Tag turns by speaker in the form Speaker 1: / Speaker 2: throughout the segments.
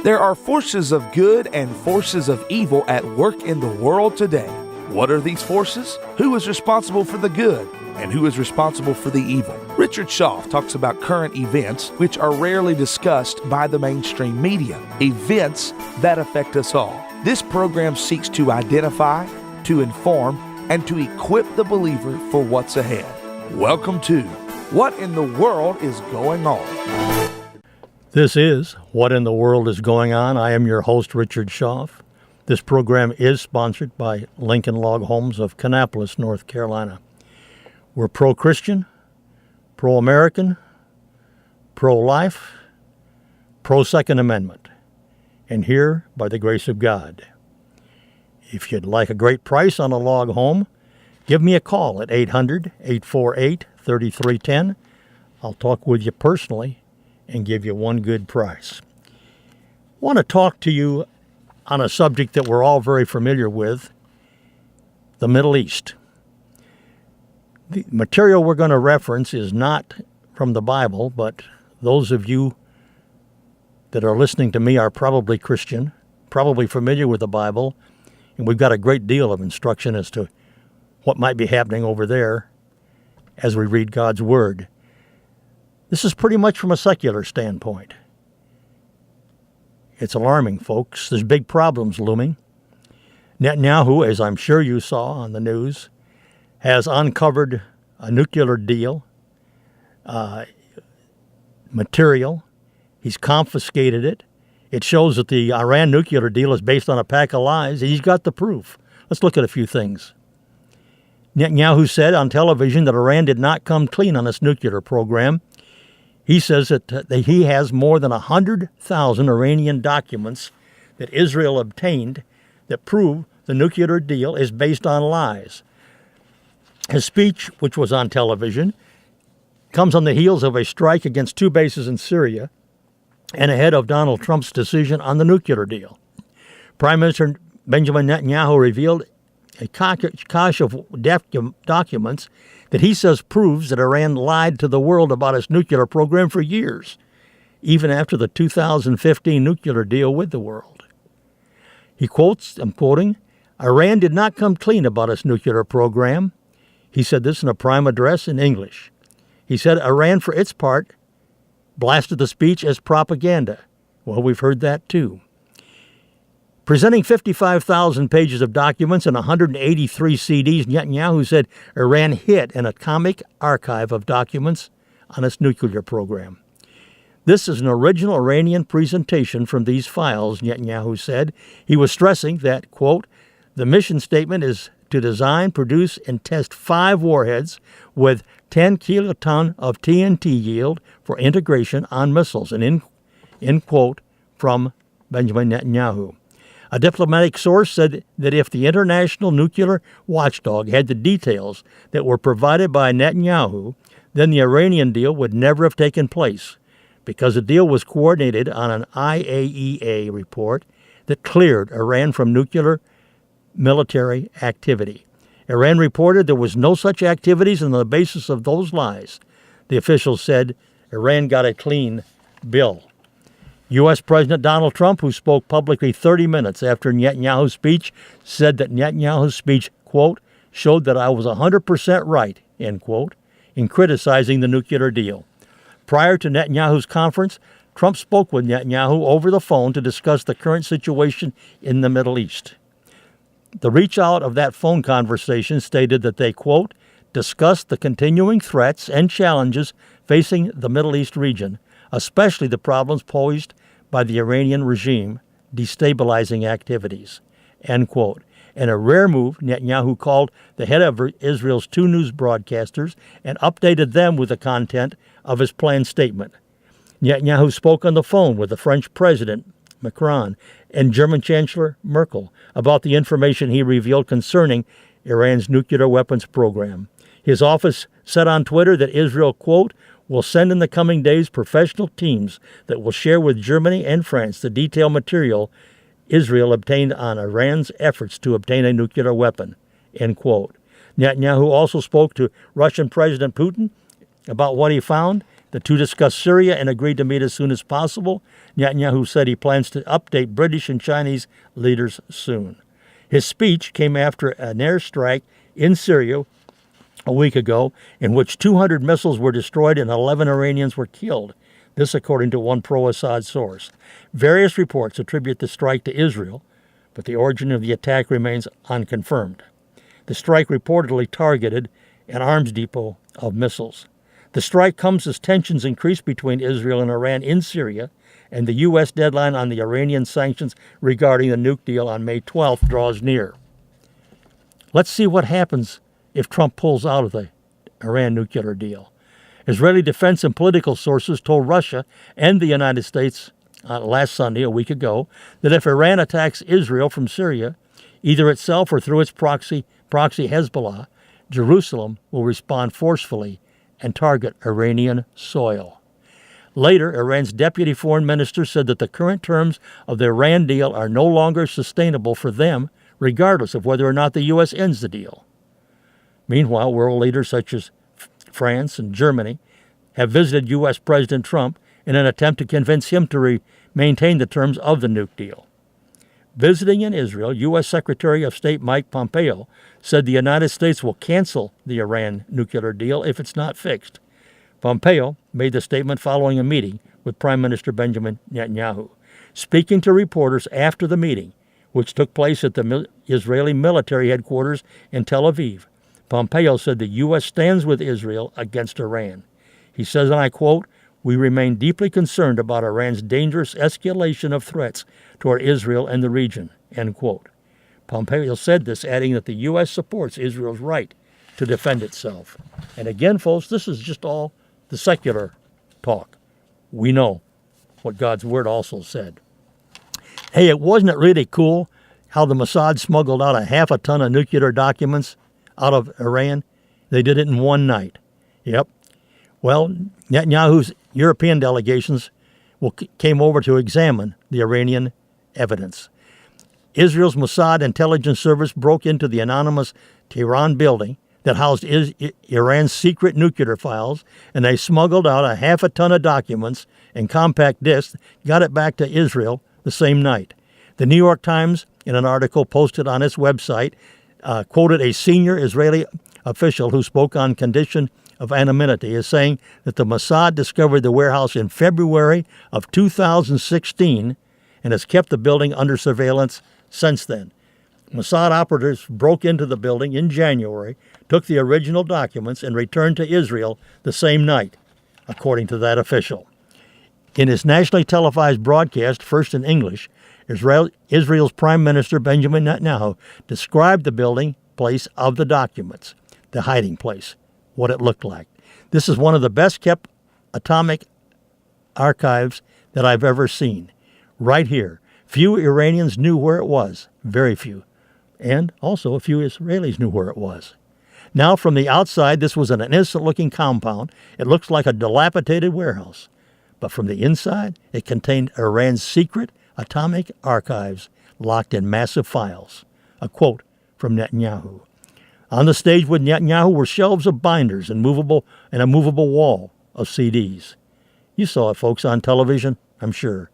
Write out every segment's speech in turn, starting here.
Speaker 1: There are forces of good and forces of evil at work in the world today. What are these forces? Who is responsible for the good? And who is responsible for the evil? Richard Shoff talks about current events which are rarely discussed by the mainstream media, events that affect us all. This program seeks to identify, to inform, and to equip the believer for what's ahead. Welcome to What in the World is Going On?
Speaker 2: This is What in the World is Going On. I am your host, Richard Shoff. This program is sponsored by Lincoln Log Homes of Kannapolis, North Carolina. We're pro-Christian, pro-American, pro-life, pro-Second Amendment, and here by the grace of God. If you'd like a great price on a log home, give me a call at 800-848-3310. I'll talk with you personally and give you one good price. I want to talk to you on a subject that we're all very familiar with, the Middle East. The material we're going to reference is not from the Bible, but those of you that are listening to me are probably Christian, probably familiar with the Bible, and we've got a great deal of instruction as to what might be happening over there as we read God's Word. This is pretty much from a secular standpoint. It's alarming, folks. There's big problems looming. Netanyahu, as I'm sure you saw on the news, has uncovered a nuclear deal, material. He's confiscated it. It shows that the Iran nuclear deal is based on a pack of lies, and he's got the proof. Let's look at a few things. Netanyahu said on television that Iran did not come clean on its nuclear program. He says that he has more than 100,000 Iranian documents that Israel obtained that prove the nuclear deal is based on lies. His speech, which was on television, comes on the heels of a strike against 2 bases in Syria and ahead of Donald Trump's decision on the nuclear deal. Prime Minister Benjamin Netanyahu revealed a cache of documents that he says proves that Iran lied to the world about its nuclear program for years, even after the 2015 nuclear deal with the world. He quotes, I'm quoting, Iran did not come clean about its nuclear program. He said this in a prime address in English. He said Iran, for its part, blasted the speech as propaganda. Well, we've heard that too. Presenting 55,000 pages of documents and 183 CDs, Netanyahu said Iran hid an atomic archive of documents on its nuclear program. This is an original Iranian presentation from these files, Netanyahu said. He was stressing that, quote, the mission statement is to design, produce, and test 5 warheads with 10 kiloton of TNT yield for integration on missiles, and end quote, from Benjamin Netanyahu. A diplomatic source said that if the international nuclear watchdog had the details that were provided by Netanyahu, then the Iranian deal would never have taken place, because the deal was coordinated on an IAEA report that cleared Iran from nuclear military activity. Iran reported there was no such activities, and on the basis of those lies, the officials said Iran got a clean bill. U.S. President Donald Trump, who spoke publicly 30 minutes after Netanyahu's speech, said that Netanyahu's speech, quote, showed that I was 100% right, end quote, in criticizing the nuclear deal. Prior to Netanyahu's conference, Trump spoke with Netanyahu over the phone to discuss the current situation in the Middle East. The reach out of that phone conversation stated that they, quote, discussed the continuing threats and challenges facing the Middle East region, especially the problems posed by the Iranian regime destabilizing activities, end quote. In a rare move, Netanyahu called the head of Israel's 2 news broadcasters and updated them with the content of his planned statement. Netanyahu spoke on the phone with the French President Macron and German Chancellor Merkel about the information he revealed concerning Iran's nuclear weapons program. His office said on Twitter that Israel, quote, will send in the coming days professional teams that will share with Germany and France the detailed material Israel obtained on Iran's efforts to obtain a nuclear weapon, end quote. Netanyahu also spoke to Russian President Putin about what he found The two discussed Syria and agreed to meet as soon as possible. Netanyahu said he plans to update British and Chinese leaders soon. His speech came after an airstrike in Syria a week ago in which 200 missiles were destroyed and 11 Iranians were killed. This according to one pro-Assad source. Various reports attribute the strike to Israel, but the origin of the attack remains unconfirmed. The strike reportedly targeted an arms depot of missiles. The strike comes as tensions increase between Israel and Iran in Syria, and the U.S. deadline on the Iranian sanctions regarding the nuke deal on May 12th draws near. Let's see what happens if Trump pulls out of the Iran nuclear deal. Israeli defense and political sources told Russia and the United States last Sunday, a week ago, that if Iran attacks Israel from Syria, either itself or through its proxy Hezbollah, Jerusalem will respond forcefully and target Iranian soil. Later, Iran's deputy foreign minister said that the current terms of the Iran deal are no longer sustainable for them, regardless of whether or not the U.S. ends the deal. Meanwhile, world leaders such as France and Germany have visited U.S. President Trump in an attempt to convince him to maintain the terms of the nuke deal. Visiting in Israel, U.S. Secretary of State Mike Pompeo said the United States will cancel the Iran nuclear deal if it's not fixed. Pompeo made the statement following a meeting with Prime Minister Benjamin Netanyahu. Speaking to reporters after the meeting, which took place at the Israeli military headquarters in Tel Aviv, Pompeo said the U.S. stands with Israel against Iran. He says, and I quote, "We remain deeply concerned about Iran's dangerous escalation of threats toward Israel and the region," end quote. Pompeo said this, adding that the U.S. supports Israel's right to defend itself. And again, folks, this is just all the secular talk. We know what God's word also said. Hey, wasn't it really cool how the Mossad smuggled out a half a ton of nuclear documents out of Iran? They did it in one night. Yep. Well, Netanyahu's European delegations came over to examine the Iranian evidence. Israel's Mossad intelligence service broke into the anonymous Tehran building that housed Iran's secret nuclear files, and they smuggled out a half a ton of documents and compact discs, got it back to Israel the same night. The New York Times, in an article posted on its website, quoted a senior Israeli official who spoke on condition of anonymity as saying that the Mossad discovered the warehouse in February of 2016 and has kept the building under surveillance since then. Mossad operatives broke into the building in January, took the original documents, and returned to Israel the same night, according to that official. In his nationally televised broadcast, first in English, Israel's Prime Minister Benjamin Netanyahu described the building place of the documents, the hiding place, what it looked like. This is one of the best kept atomic archives that I've ever seen. Right here. Few Iranians knew where it was, very few. And also a few Israelis knew where it was. Now from the outside, this was an innocent-looking compound. It looks like a dilapidated warehouse. But from the inside, it contained Iran's secret atomic archives locked in massive files. A quote from Netanyahu. On the stage with Netanyahu were shelves of binders and a movable wall of CDs. You saw it, folks, on television, I'm sure.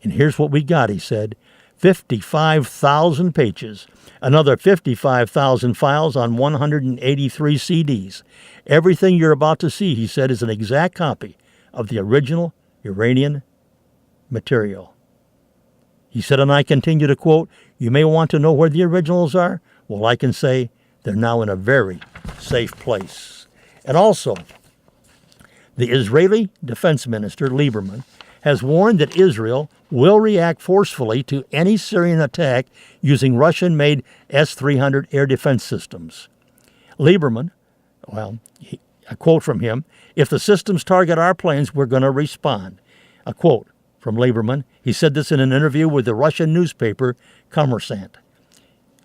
Speaker 2: And here's what we got, he said. 55,000 pages, another 55,000 files on 183 CDs. Everything you're about to see, he said, is an exact copy of the original Iranian material. He said, and I continue to quote, "You may want to know where the originals are. Well, I can say they're now in a very safe place." And also, the Israeli Defense Minister, Lieberman, has warned that Israel will react forcefully to any Syrian attack using Russian-made S-300 air defense systems. Lieberman, a quote from him, "If the systems target our planes, we're going to respond." A quote from Lieberman. He said this in an interview with the Russian newspaper Kommersant.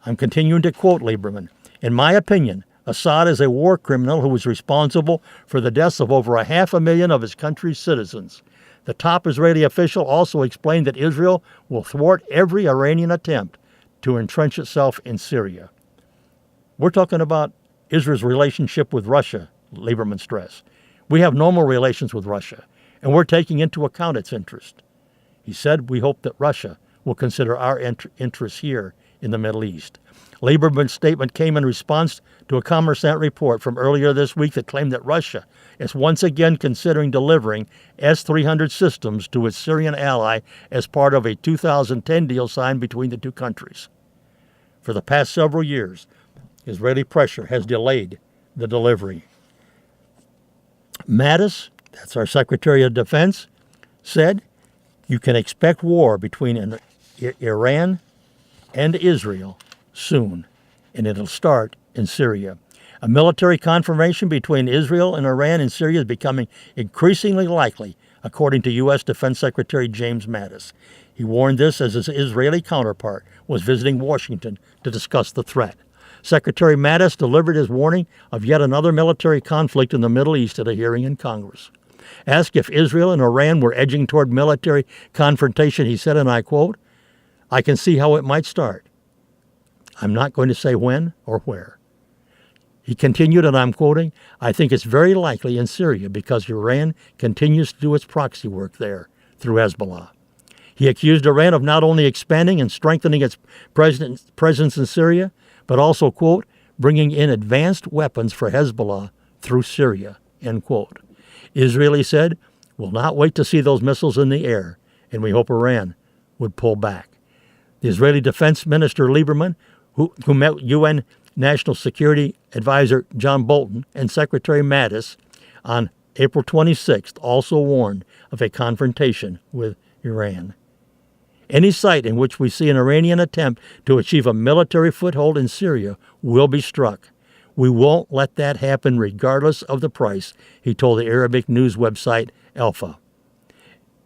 Speaker 2: I'm continuing to quote Lieberman. "In my opinion, Assad is a war criminal who was responsible for the deaths of over 500,000 of his country's citizens." The top Israeli official also explained that Israel will thwart every Iranian attempt to entrench itself in Syria. We're talking about Israel's relationship with Russia, Lieberman stressed. We have normal relations with Russia, and we're taking into account its interest. He said, we hope that Russia will consider our interests here in the Middle East. Lieberman's statement came in response to a Kommersant report from earlier this week that claimed that Russia is once again considering delivering S-300 systems to its Syrian ally as part of a 2010 deal signed between the two countries. For the past several years, Israeli pressure has delayed the delivery. Mattis, that's our Secretary of Defense, said you can expect war between Iran and Israel soon, and it'll start in Syria. A military confrontation between Israel and Iran and Syria is becoming increasingly likely, according to U.S. Defense Secretary James Mattis. He warned this as his Israeli counterpart was visiting Washington to discuss the threat. Secretary Mattis delivered his warning of yet another military conflict in the Middle East at a hearing in Congress. Asked if Israel and Iran were edging toward military confrontation, he said, and I quote, "I can see how it might start. I'm not going to say when or where." He continued, and I'm quoting, "I think it's very likely in Syria because Iran continues to do its proxy work there through Hezbollah." He accused Iran of not only expanding and strengthening its presence in Syria, but also, quote, "bringing in advanced weapons for Hezbollah through Syria," end quote. Israel said, "We'll not wait to see those missiles in the air, and we hope Iran would pull back." The Israeli Defense Minister Lieberman, who met UN National Security Advisor John Bolton and Secretary Mattis on April 26th, also warned of a confrontation with Iran. Any site in which we see an Iranian attempt to achieve a military foothold in Syria will be struck. We won't let that happen regardless of the price, he told the Arabic news website Alpha.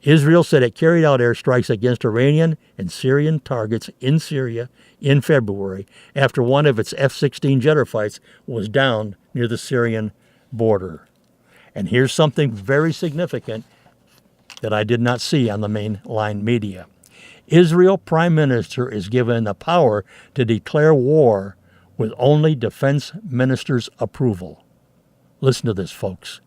Speaker 2: Israel said it carried out airstrikes against Iranian and Syrian targets in Syria in February after one of its F-16 jet fights was downed near the Syrian border. And here's something very significant that I did not see on the mainline media. Israel Prime Minister is given the power to declare war with only defense minister's approval. Listen to this, folks.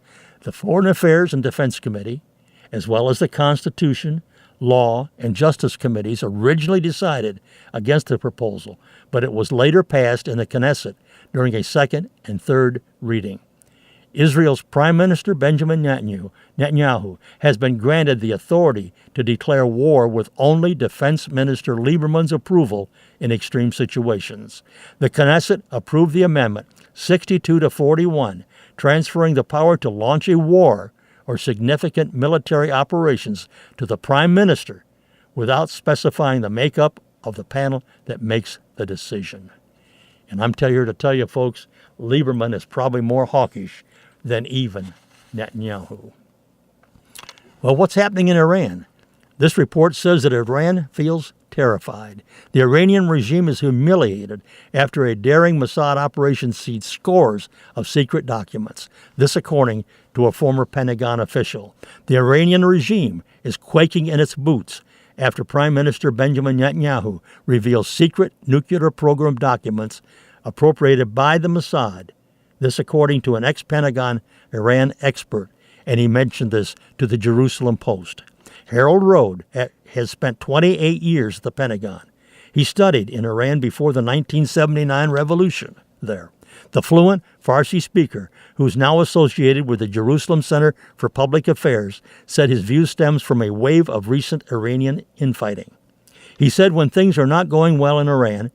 Speaker 2: The Foreign Affairs and Defense Committee, as well as the Constitution, Law, and Justice Committees originally decided against the proposal, but it was later passed in the Knesset during a second and third reading. Israel's Prime Minister Benjamin Netanyahu has been granted the authority to declare war with only Defense Minister Lieberman's approval in extreme situations. The Knesset approved the amendment 62-41, transferring the power to launch a war or significant military operations to the Prime Minister without specifying the makeup of the panel that makes the decision. And I'm here to tell you, folks, Lieberman is probably more hawkish than even Netanyahu. Well, what's happening in Iran? This report says that Iran feels terrified. The Iranian regime is humiliated after a daring Mossad operation seized scores of secret documents. This according to a former Pentagon official. The Iranian regime is quaking in its boots after Prime Minister Benjamin Netanyahu reveals secret nuclear program documents appropriated by the Mossad. This according to an ex-Pentagon Iran expert, and he mentioned this to the Jerusalem Post. Harold Rode has spent 28 years at the Pentagon. He studied in Iran before the 1979 revolution there. The fluent Farsi speaker, who is now associated with the Jerusalem Center for Public Affairs, said his view stems from a wave of recent Iranian infighting. He said when things are not going well in Iran,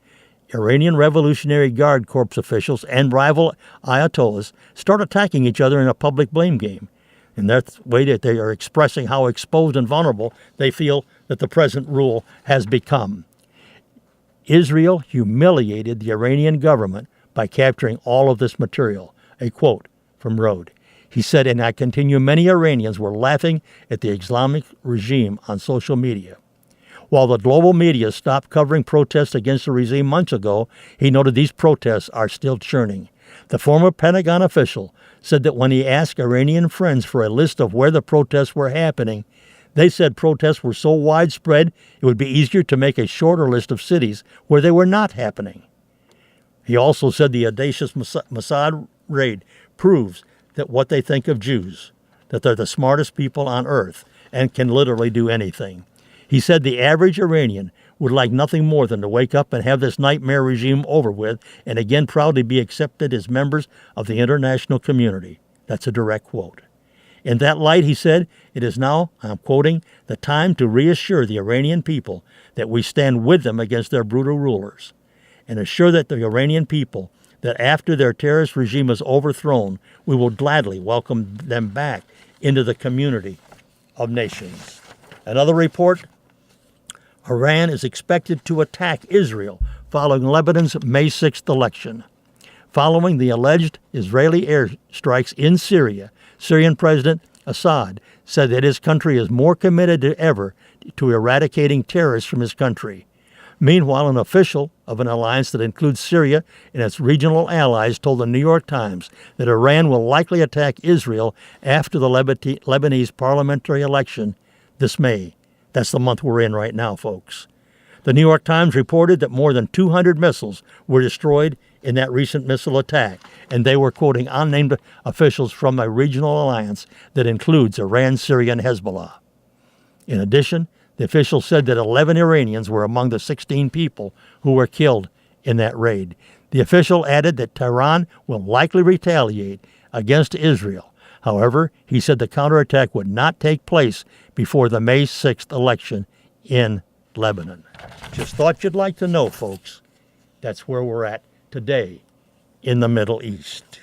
Speaker 2: Iranian Revolutionary Guard Corps officials and rival ayatollahs start attacking each other in a public blame game. And that's the way that they are expressing how exposed and vulnerable they feel that the present rule has become. Israel humiliated the Iranian government by capturing all of this material. A quote from Rode. He said, and I continue, many Iranians were laughing at the Islamic regime on social media. While the global media stopped covering protests against the regime months ago, he noted these protests are still churning. The former Pentagon official said that when he asked Iranian friends for a list of where the protests were happening, they said protests were so widespread it would be easier to make a shorter list of cities where they were not happening. He also said the audacious Mossad raid proves that what they think of Jews, that they're the smartest people on earth and can literally do anything. He said the average Iranian would like nothing more than to wake up and have this nightmare regime over with and again proudly be accepted as members of the international community. That's a direct quote. In that light, he said, it is now, I'm quoting, the time to reassure the Iranian people that we stand with them against their brutal rulers, and assure that the Iranian people that after their terrorist regime is overthrown, we will gladly welcome them back into the community of nations. Another report, Iran is expected to attack Israel following Lebanon's May 6th election. Following the alleged Israeli airstrikes in Syria, Syrian President Assad said that his country is more committed than ever to eradicating terrorists from his country. Meanwhile, an official of an alliance that includes Syria and its regional allies told the New York Times that Iran will likely attack Israel after the Lebanese parliamentary election this May. That's the month we're in right now, folks. The New York Times reported that more than 200 missiles were destroyed in that recent missile attack, and they were quoting unnamed officials from a regional alliance that includes Iran, Syria, and Hezbollah. In addition, the official said that 11 Iranians were among the 16 people who were killed in that raid. The official added that Tehran will likely retaliate against Israel. However, he said the counterattack would not take place before the May 6th election in Lebanon. Just thought you'd like to know, folks. That's where we're at today in the Middle East.